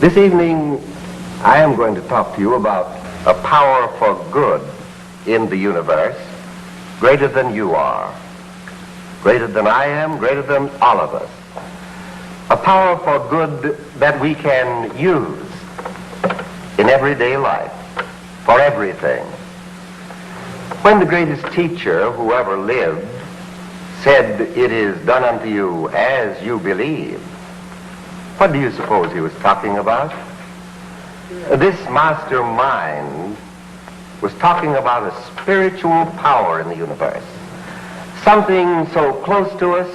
This evening, I am going to talk to you about a power for good in the universe greater than you are, greater than I am, greater than all of us. A power for good that we can use in everyday life, for everything. When the greatest teacher who ever lived said, "It is done unto you as you believe," what do you suppose he was talking about? This mastermind was talking about a spiritual power in the universe, something so close to us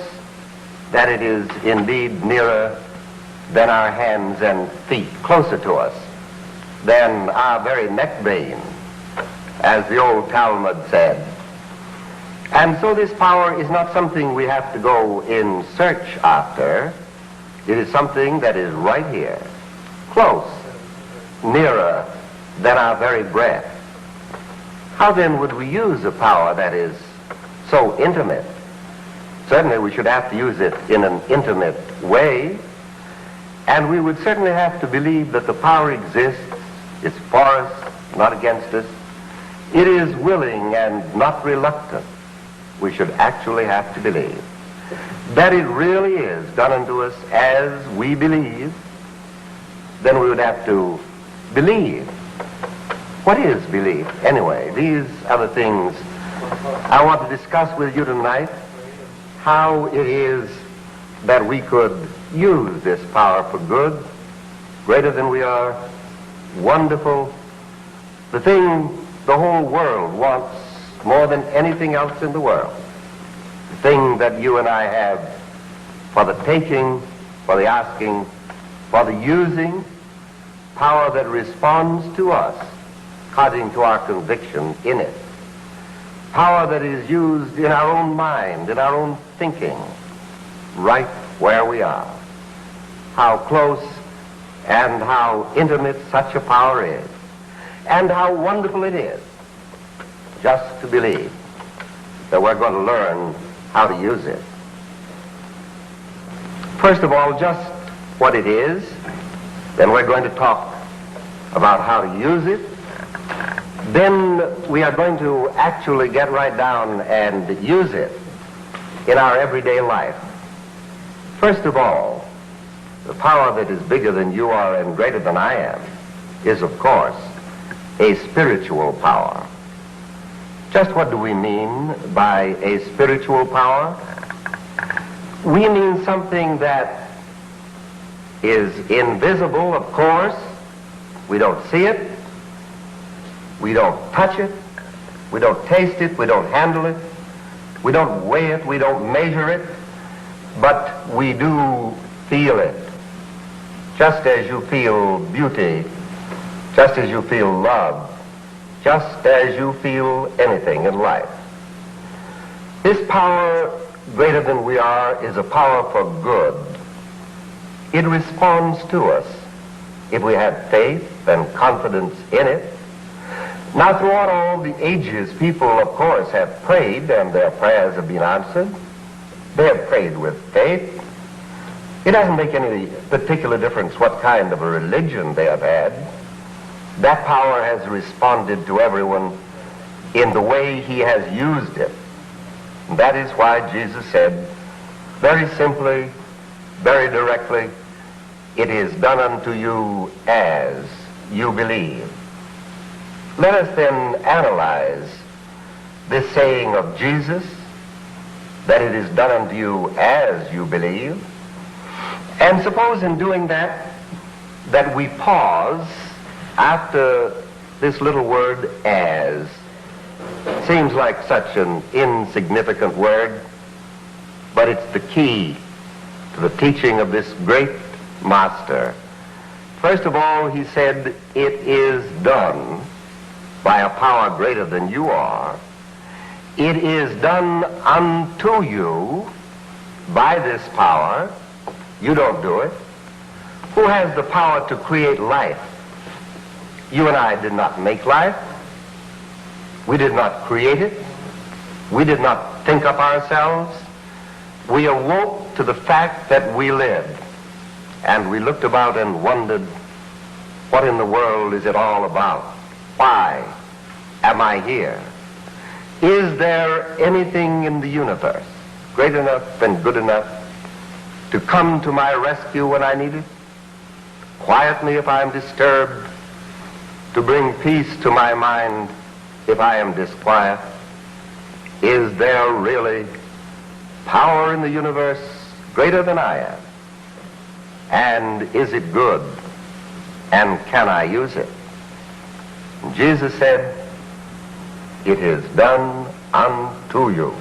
that it is indeed nearer than our hands and feet, closer to us than our very neck vein, as the old Talmud said. And so this power is not something we have to go in search after. It is something that is right here, close, nearer than our very breath. How then would we use a power that is so intimate? Certainly we should have to use it in an intimate way, and we would certainly have to believe that the power exists, it's for us, not against us. It is willing and not reluctant. We should actually have to believe that it really is done unto us as we believe. Then we would have to believe. What is belief, anyway? These are the things I want to discuss with you tonight, how it is that we could use this power for good, greater than we are, wonderful, the thing the whole world wants more than anything else in the world, the thing that you and I have for the taking, for the asking, for the using, power that responds to us according to our conviction in it, power that is used in our own mind, in our own thinking, right where we are. How close and how intimate such a power is, and how wonderful it is just to believe that we're going to learn how to use it. First of all, just what it is, then we're going to talk about how to use it. Then we are going to actually get right down and use it in our everyday life. First of all, the power that is bigger than you are and greater than I am is, of course, a spiritual power. Just what do we mean by a spiritual power? We mean something that is invisible, of course. We don't see it. We don't touch it. We don't taste it. We don't handle it. We don't weigh it. We don't measure it. But we do feel it. Just as you feel beauty, just as you feel love, just as you feel anything in life. This power, greater than we are, is a power for good. It responds to us if we have faith and confidence in it. Now, throughout all the ages, people, of course, have prayed, and their prayers have been answered. They have prayed with faith. It doesn't make any particular difference what kind of a religion they have had. That power has responded to everyone in the way he has used it. And that is why Jesus said, very simply, very directly, "It is done unto you as you believe." Let us then analyze this saying of Jesus, that it is done unto you as you believe. And suppose in doing that, that we pause after this little word "as." Seems like such an insignificant word, but it's the key to the teaching of this great master. First of all, he said, "It is done by a power greater than you are. It is done unto you by this power." You don't do it. Who has the power to create life? You and I did not make life. We did not create it. We did not think up ourselves. We awoke to the fact that we lived. And we looked about and wondered What in the world is it all about? Why am I here? Is there anything in the universe great enough and good enough to come to my rescue when I need it? Quiet me if I am disturbed, to bring peace to my mind if I am disquiet? Is there really power in the universe greater than I am? And is it good? And can I use it? And Jesus said, "It is done unto you."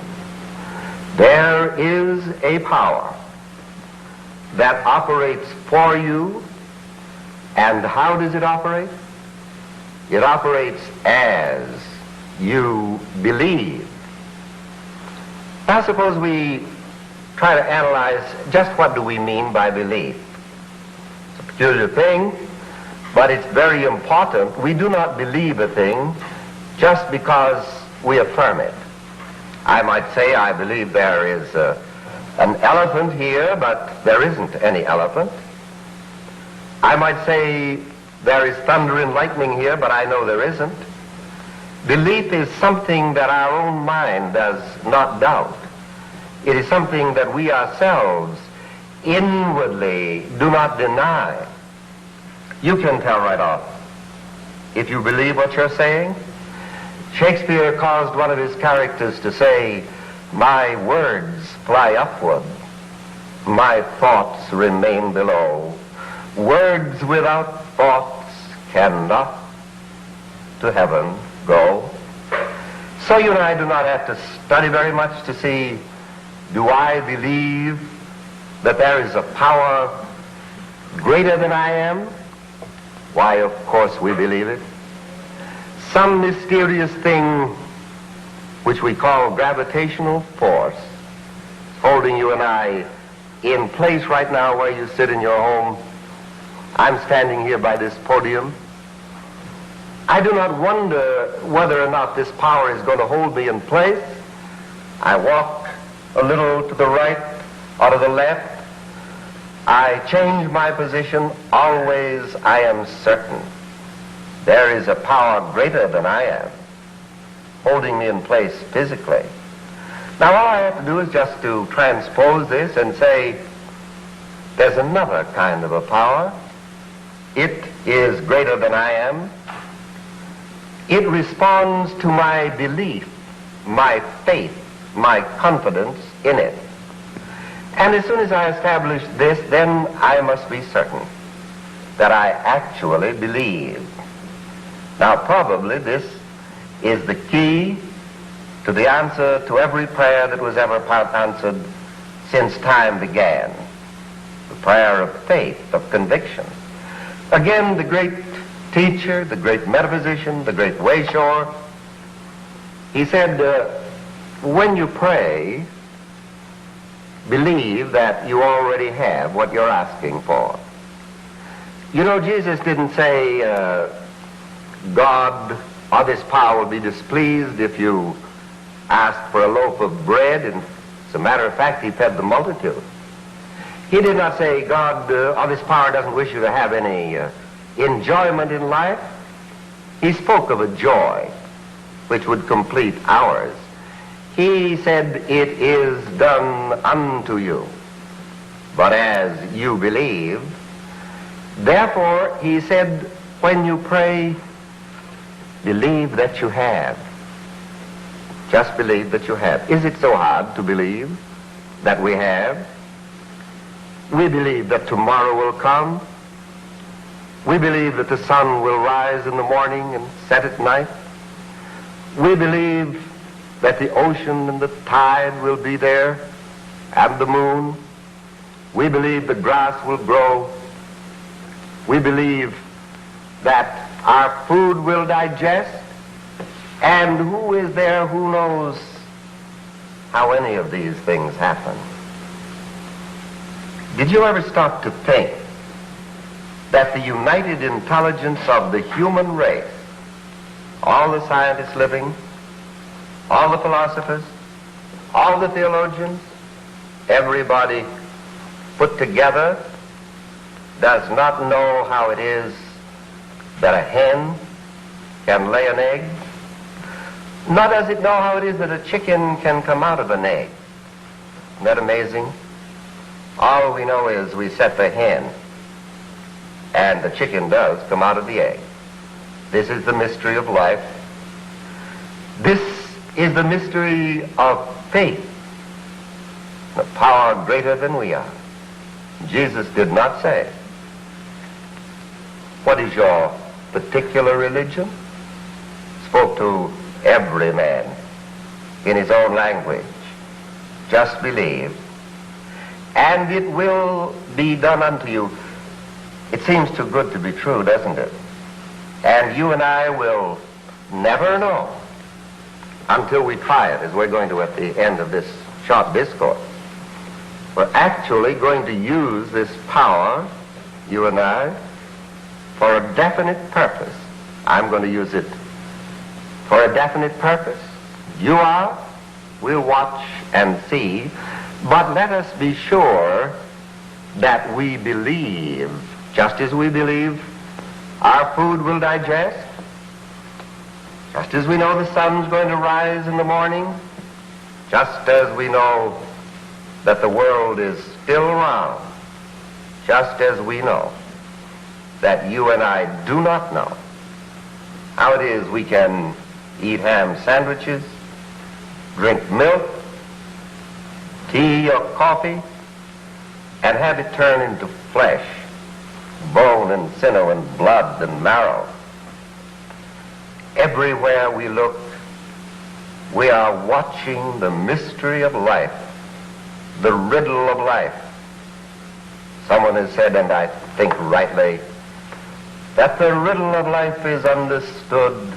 There is a power that operates for you. And how does it operate? It operates as you believe. Now suppose we try to analyze just what do we mean by belief. It's a peculiar thing, but it's very important. We do not believe a thing just because we affirm it. I might say I believe there is an elephant here, but there isn't any elephant. I might say there is thunder and lightning here, but I know there isn't. Belief is something that our own mind does not doubt. It is something that we ourselves inwardly do not deny. You can tell right off if you believe what you're saying. Shakespeare caused one of his characters to say, "My words fly upward, my thoughts remain below. Words without thoughts cannot to heaven go." So you and I do not have to study very much to see, do I believe that there is a power greater than I am? Why, of course we believe it. Some mysterious thing which we call gravitational force holding you and I in place right now where you sit in your home. I'm standing here by this podium. I do not wonder whether or not this power is going to hold me in place. I walk a little to the right or to the left. I change my position. Always I am certain there is a power greater than I am holding me in place physically. Now all I have to do is just to transpose this and say there's another kind of a power. It is greater than I am. It responds to my belief, my faith, my confidence in it. And as soon as I establish this, then I must be certain that I actually believe. Now probably this is the key to the answer to every prayer that was ever answered since time began. The prayer of faith, of conviction. Again, the great teacher, the great metaphysician, the great wayshower, he said, when you pray, believe that you already have what you're asking for. You know, Jesus didn't say, God or this power will be displeased if you ask for a loaf of bread, and as a matter of fact, he fed the multitude. He did not say, God or this power doesn't wish you to have any enjoyment in life. He spoke of a joy which would complete ours. He said, it is done unto you, but as you believe. Therefore, he said, when you pray, believe that you have. Just believe that you have. Is it so hard to believe that we have? We believe that tomorrow will come. We believe that the sun will rise in the morning and set at night. We believe that the ocean and the tide will be there, and the moon. We believe the grass will grow. We believe that our food will digest. And who is there who knows how any of these things happen? Did you ever stop to think that the united intelligence of the human race, all the scientists living, all the philosophers, all the theologians, everybody put together, does not know how it is that a hen can lay an egg, nor does it know how it is that a chicken can come out of an egg. Isn't that amazing? All we know is we set the hen, and the chicken does come out of the egg. This is the mystery of life. This is the mystery of faith, the power greater than we are. Jesus did not say, "What is your particular religion?" Spoke to every man in his own language. Just believe, and it will be done unto you. It seems too good to be true, doesn't it? And you and I will never know until we try it, as we're going to at the end of this short discourse. We're actually going to use this power, you and I, for a definite purpose. I'm going to use it for a definite purpose. You are. We'll watch and see. But let us be sure that we believe, just as we believe our food will digest, just as we know the sun's going to rise in the morning, just as we know that the world is still around, just as we know that you and I do not know how it is we can eat ham sandwiches, drink milk, tea or coffee, and have it turn into flesh, bone and sinew and blood and marrow. Everywhere we look, we are watching the mystery of life, the riddle of life. Someone has said, and I think rightly, that the riddle of life is understood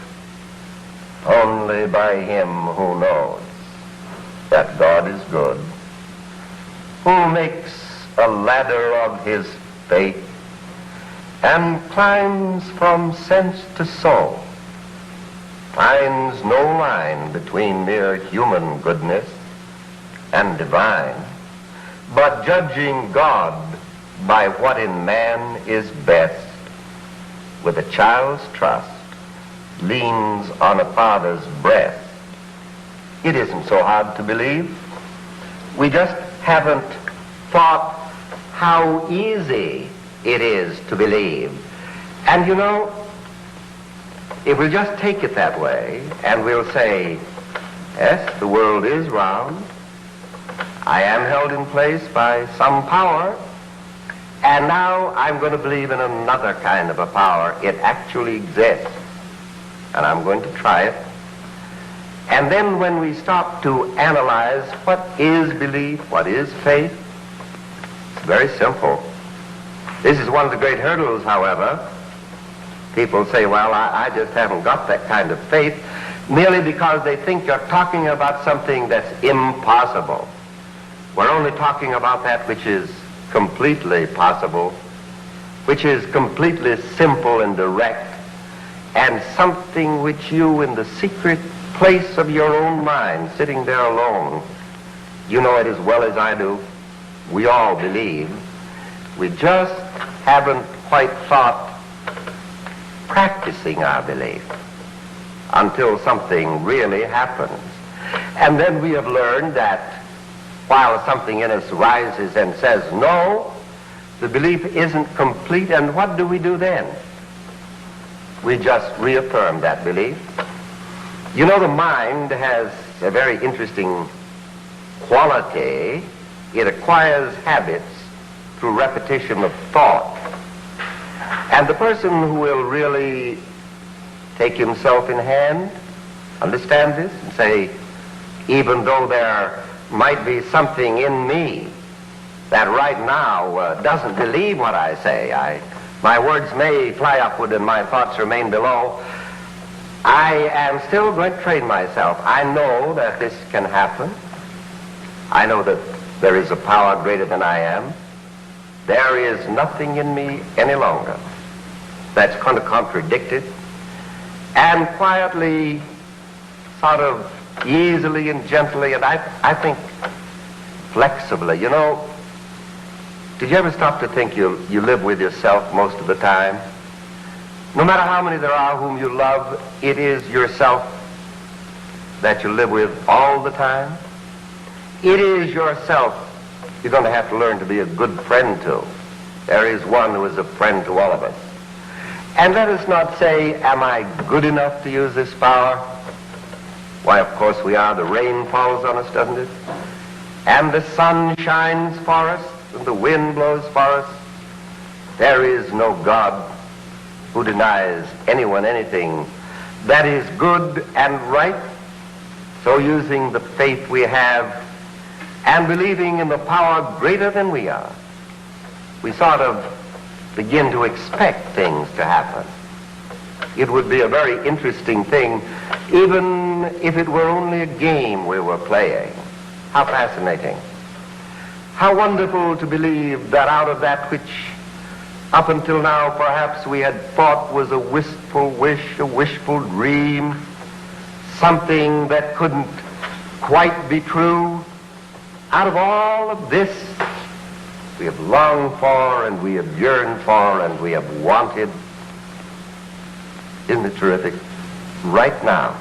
only by him who knows that God is good, who makes a ladder of his faith and climbs from sense to soul, finds no line between mere human goodness and divine, but judging God by what in man is best, with a child's trust, leans on a father's breast. It isn't so hard to believe. We just haven't thought how easy it is to believe. And you know, if we'll just take it that way, and we'll say, yes, the world is round, I am held in place by some power, and now I'm going to believe in another kind of a power. It actually exists, and I'm going to try it. And then when we stop to analyze what is belief, what is faith, it's very simple. This is one of the great hurdles, however. People say, well, I just haven't got that kind of faith, merely because they think you're talking about something that's impossible. We're only talking about that which is completely possible, which is completely simple and direct, and something which you, in the secret place of your own mind, sitting there alone, you know it as well as I do. We all believe. We just haven't quite thought practicing our belief until something really happens. And then we have learned that while something in us rises and says no, the belief isn't complete, and what do we do then? We just reaffirm that belief. You know, the mind has a very interesting quality. It acquires habits through repetition of thought. And the person who will really take himself in hand, understand this, and say, even though there might be something in me that right now doesn't believe what I say, my words may fly upward and my thoughts remain below, I am still going to train myself. I know that this can happen. I know that there is a power greater than I am. There is nothing in me any longer that's going to contradict it. And quietly, sort of easily and gently, and I think flexibly. You know, did you ever stop to think you live with yourself most of the time? No matter how many there are whom you love, it is yourself that you live with all the time. It is yourself you're going to have to learn to be a good friend to. There is one who is a friend to all of us. And let us not say, am I good enough to use this power? Why, of course we are. The rain falls on us, doesn't it? And the sun shines for us, and the wind blows for us. There is no God who denies anyone anything that is good and right. So using the faith we have and believing in the power greater than we are, we sort of begin to expect things to happen. It would be a very interesting thing, even if it were only a game we were playing. How fascinating. How wonderful to believe that out of that which up until now perhaps we had thought was a wistful wish, a wishful dream, something that couldn't quite be true, out of all of this we have longed for and we have yearned for and we have wanted. Isn't it terrific? Right now,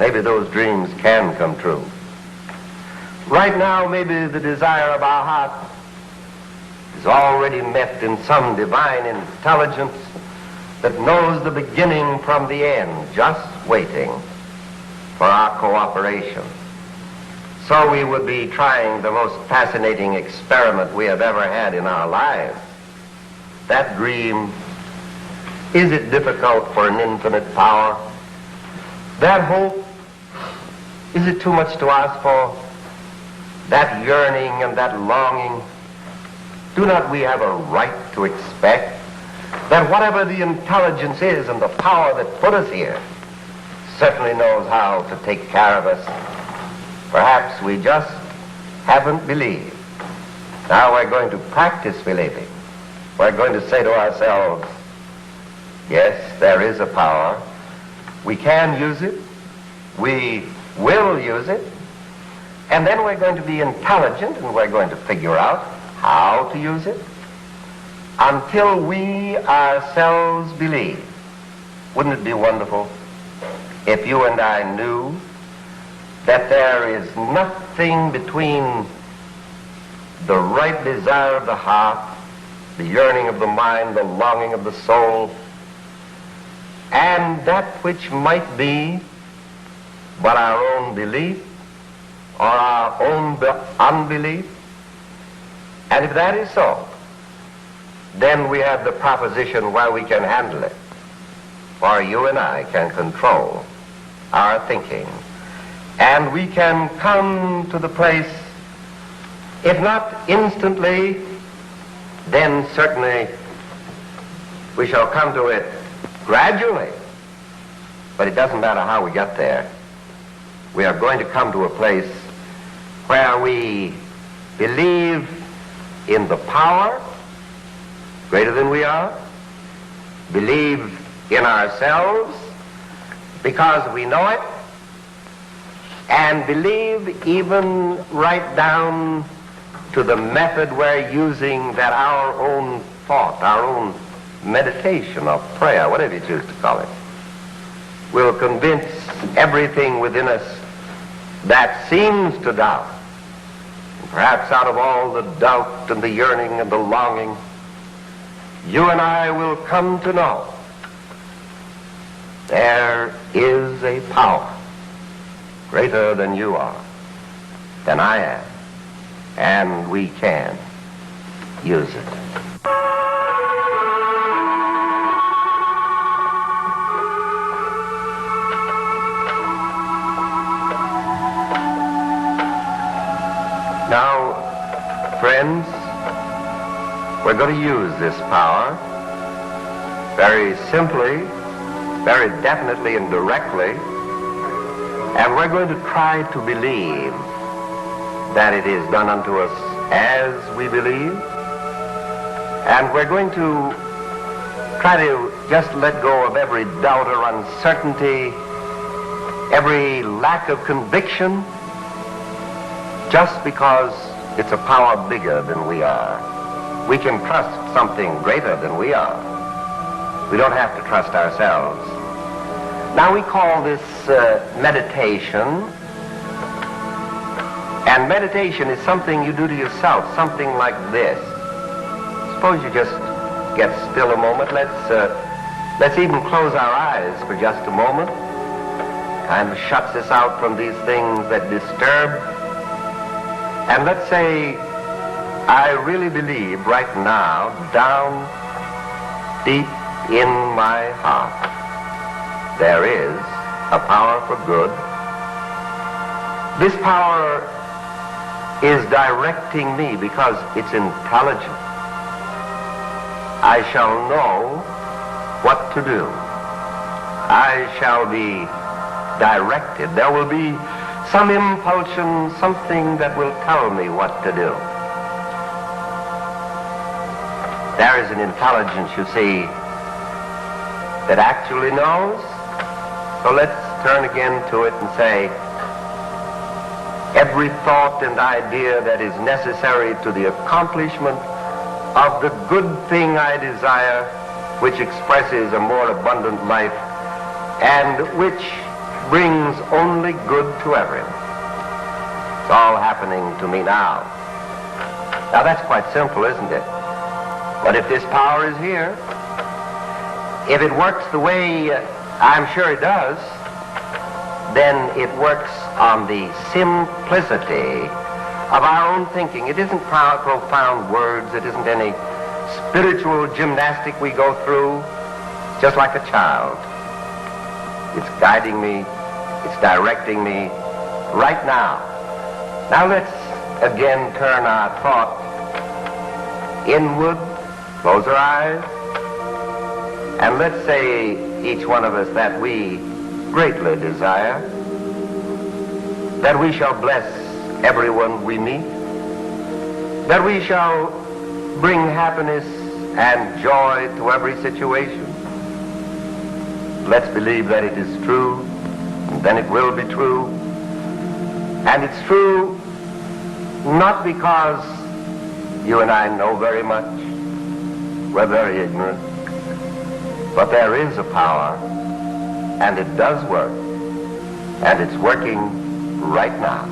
maybe those dreams can come true. Right now, maybe the desire of our heart is already met in some divine intelligence that knows the beginning from the end, just waiting for our cooperation. So we would be trying the most fascinating experiment we have ever had in our lives. That dream, is it difficult for an infinite power? That hope, is it too much to ask for? That yearning and that longing, do not we have a right to expect that whatever the intelligence is and the power that put us here certainly knows how to take care of us? Perhaps we just haven't believed. Now we're going to practice believing. We're going to say to ourselves, yes, there is a power. We can use it. We will use it. And then we're going to be intelligent and we're going to figure out how to use it until we ourselves believe. Wouldn't it be wonderful if you and I knew that there is nothing between the right desire of the heart, the yearning of the mind, the longing of the soul, and that which might be but our own belief or our own unbelief? And if that is so, then we have the proposition where we can handle it. For you and I can control our thinking. And we can come to the place, if not instantly, then certainly we shall come to it gradually. But it doesn't matter how we get there. We are going to come to a place where we believe in the power greater than we are, believe in ourselves because we know it, and believe even right down to the method we're using, that our own thought, our own meditation or prayer, whatever you choose to call it, will convince everything within us that seems to doubt. And perhaps out of all the doubt and the yearning and the longing, you and I will come to know there is a power greater than you are, than I am, and we can use it. Now, friends, we're going to use this power very simply, very definitely and directly, and we're going to try to believe that it is done unto us as we believe, and we're going to try to just let go of every doubt or uncertainty, every lack of conviction, just because it's a power bigger than we are. We can trust something greater than we are. We don't have to trust ourselves. Now we call this meditation. And meditation is something you do to yourself, something like this. Suppose you just get still a moment. Let's even close our eyes for just a moment. Kind of shuts us out from these things that disturb. And let's say, I really believe right now, down deep in my heart, there is a power for good. This power is directing me because it's intelligent. I shall know what to do. I shall be directed. There will be some impulsion, something that will tell me what to do. There is an intelligence, you see, that actually knows. So let's turn again to it and say, every thought and idea that is necessary to the accomplishment of the good thing I desire, which expresses a more abundant life and which brings only good to everyone. It's all happening to me now. Now that's quite simple, isn't it? But if this power is here, if it works the way I'm sure it does, then it works on the simplicity of our own thinking. It isn't profound words. It isn't any spiritual gymnastic we go through, just like a child. It's guiding me. It's directing me right now. Now let's again turn our thought inward, close our eyes, and let's say, each one of us, that we greatly desire that we shall bless everyone we meet, that we shall bring happiness and joy to every situation. Let's believe that it is true, and then it will be true. And it's true not because you and I know very much. We're very ignorant. But there is a power, and it does work, and it's working right now.